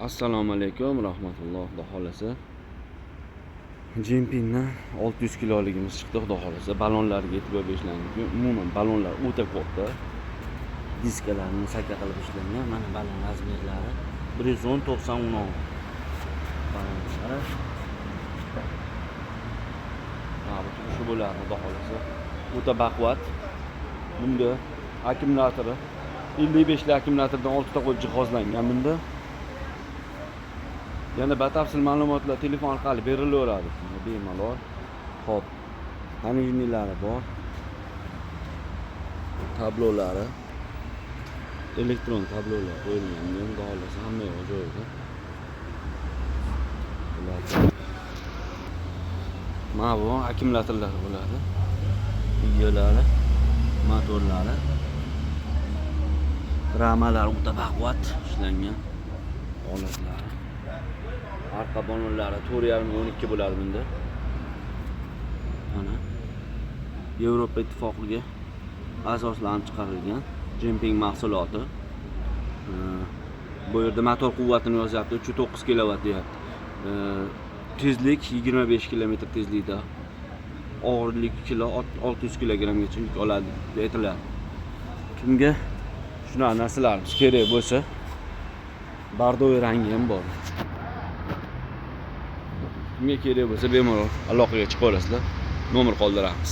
Assalomu alaykum, rahmatulloh, xudo xolasa. Jempingdan 600 kiloligimiz chiqdi, xudo xolasa. Balonlarga e'tibor berishlangan. Umuman balonlar o'ta katta. Diskalarni saka qilib ishlangan. Mana balon razmerlari 110-90-10. Balonlar. Mana bu shu bo'ladi, xudo xolasa. O'ta baquvvat. Bunda akkumulyatori 55 li akkumulyatordan 6 ta qo'yib jihozlangan bunda. Yana batafsil ma'lumotlar telefon orqali berilaveradi. Bemalol. Xo'p. Anjinilari bor. Tablolari. Elektron tablolar qo'yilgan. Endi xohlasa hamma yo'q joyida. Mana bu akkumulyatorlar bo'ladi. Videolari, motorlari. Ramalar o'ta baquvvat ishlangan holatlari. Arqa balonlari 4,5-12 bo'ladi bunda. Mana Yevropa ittifoqiga asoslanib chiqarilgan jemping mahsuloti. Bu yerda motor quvvatini yozyapti, 309 kilovat deyapti. Tezlik 25 km tezlikda. Og'irlik kilo 600 kg-gacha yuk oladi deb aytiladi. Kimga shunaqa narsalarimiz kerak bo'lsa, bardo'y rangi ham bor. Kimga kerak bo'lsa bemalol aloqaga chiqa olasizlar. Nomer qoldiramiz.